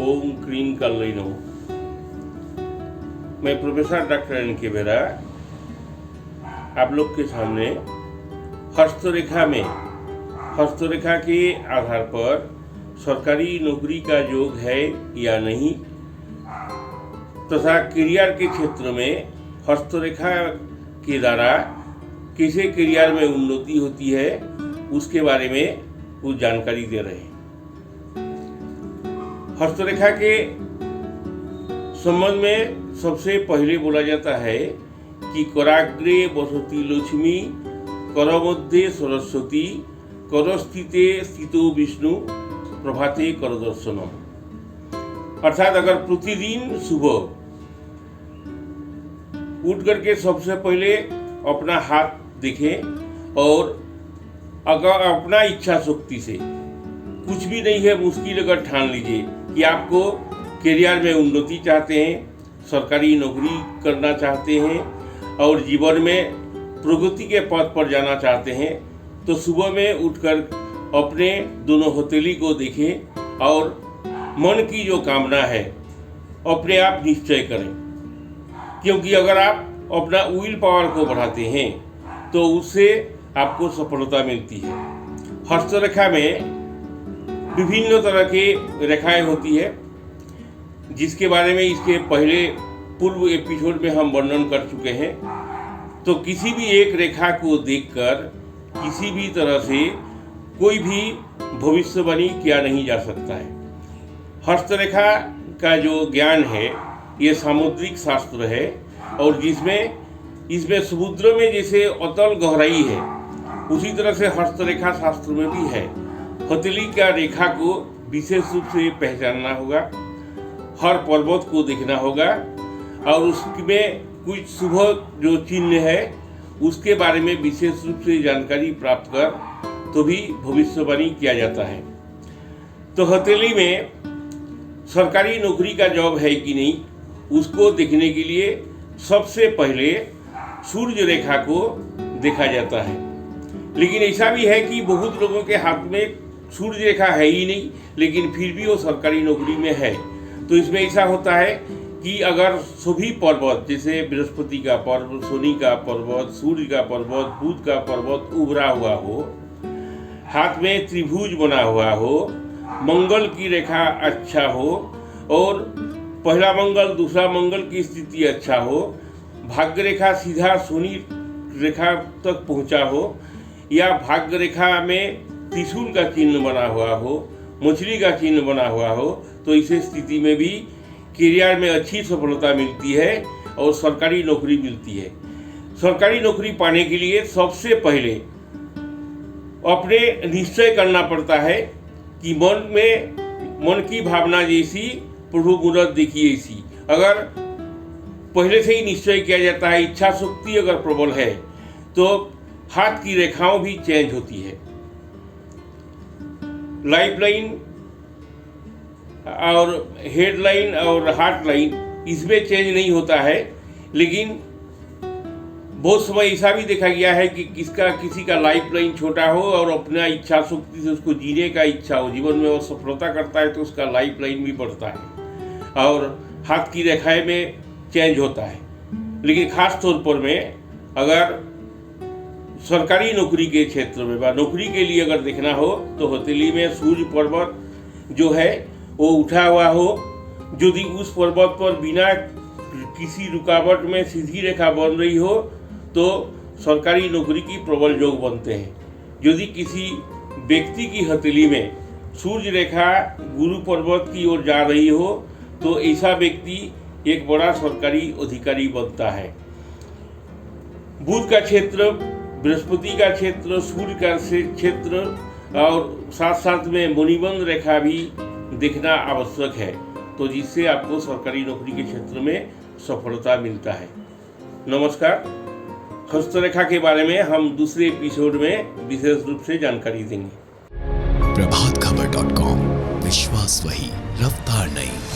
ओम cream कल्लई नमो। मैं professor doctor NK. बेरा आप लोग के सामने हस्तरेखा के आधार पर सरकारी नौकरी का योग है या नहीं तथा करियर के क्षेत्र में हस्तरेखा के द्वारा कैसे करियर में उन्नति होती है उसके बारे में कुछ जानकारी दे रहे हैं। हस्तरेखा के संबंध में सबसे पहले बोला जाता है कि कराग्रे बसती लक्ष्मी, करमध्ये सरस्वती, करस्थिते स्थितो विष्णु, प्रभाते करदर्शनम। अर्थात अगर प्रतिदिन सुबह उठ करके सबसे पहले अपना हाथ देखें और अगर अपना इच्छा शक्ति से कुछ भी नहीं है मुश्किल अगर ठान लीजिए कि आपको करियर में उन्नति चाहते हैं, सरकारी नौकरी करना चाहते हैं और जीवन में प्रगति के पथ पर जाना चाहते हैं, तो सुबह में उठकर अपने दोनों हथेली को देखें और मन की जो कामना है अपने आप निश्चय करें। क्योंकि अगर आप अपना विल पावर को बढ़ाते हैं तो उससे आपको सफलता मिलती है। हस्तरेखा में विभिन्न तरह की रेखाएं होती है जिसके बारे में इसके पहले पूर्व एपिसोड में हम वर्णन कर चुके हैं। तो किसी भी एक रेखा को देखकर किसी भी तरह से कोई भी भविष्यवाणी किया नहीं जा सकता है। हस्तरेखा का जो ज्ञान है ये सामुद्रिक शास्त्र है और इसमें समुद्र में जैसे अतल गहराई है उसी तरह से हस्तरेखा शास्त्र में भी है। हथेली का रेखा को विशेष रूप से पहचानना होगा, हर पर्वत को देखना होगा और उसमें कुछ शुभ जो चिन्ह है उसके बारे में विशेष रूप से जानकारी प्राप्त कर तो भी भविष्यवाणी किया जाता है। तो हथेली में सरकारी नौकरी का जॉब है कि नहीं उसको देखने के लिए सबसे पहले सूर्य रेखा को देखा जाता है। लेकिन ऐसा भी है कि बहुत लोगों के हाथ में सूर्य रेखा है ही नहीं लेकिन फिर भी वो सरकारी नौकरी में है। तो इसमें ऐसा होता है कि अगर सभी पर्वत जैसे बृहस्पति का पर्वत, शनि का पर्वत, सूर्य का पर्वत, बुध का पर्वत उभरा हुआ हो, हाथ में त्रिभुज बना हुआ हो, मंगल की रेखा अच्छा हो और पहला मंगल दूसरा मंगल की स्थिति अच्छा हो, भाग्य रेखा सीधा शनि रेखा तक पहुंचा हो या भाग्य रेखा में त्रिशूल का चिन्ह बना हुआ हो, मछली का चिन्ह बना हुआ हो, तो इस स्थिति में भी करियर में अच्छी सफलता मिलती है और सरकारी नौकरी मिलती है। सरकारी नौकरी पाने के लिए सबसे पहले अपने निश्चय करना पड़ता है कि मन की भावना जैसी प्रभु मुहूर्त देखिए ऐसी। अगर पहले से ही निश्चय किया जाता है, इच्छा शक्ति अगर प्रबल है तो हाथ की रेखाओं भी चेंज होती है। लाइफ लाइन और हेड लाइन और हार्ट लाइन इसमें चेंज नहीं होता है, लेकिन बहुत समय ऐसा भी देखा गया है कि किसी का लाइफ लाइन छोटा हो और अपना इच्छा शक्ति से उसको जीने का इच्छा हो, जीवन में वो सफलता करता है तो उसका लाइफ लाइन भी बढ़ता है और हाथ की रेखाएं में चेंज होता है। लेकिन खास तौर पर में अगर सरकारी नौकरी के क्षेत्र में व नौकरी के लिए अगर देखना हो तो हथेली में सूर्य पर्वत जो है वो उठा हुआ हो, यदि उस पर्वत पर बिना किसी रुकावट में सीधी रेखा बन रही हो तो सरकारी नौकरी की प्रबल योग बनते हैं। यदि किसी व्यक्ति की हथेली में सूर्य रेखा गुरु पर्वत की ओर जा रही हो तो ऐसा व्यक्ति एक बड़ा सरकारी अधिकारी बनता है। बुध का क्षेत्र, बृहस्पति का क्षेत्र, सूर्य का क्षेत्र और साथ साथ में मणिबंध रेखा भी देखना आवश्यक है, तो जिससे आपको सरकारी नौकरी के क्षेत्र में सफलता मिलता है। नमस्कार। हस्तरेखा के बारे में हम दूसरे एपिसोड में विशेष रूप से जानकारी देंगे। प्रभातखबर.com, विश्वास वही, रफ्तार नहीं।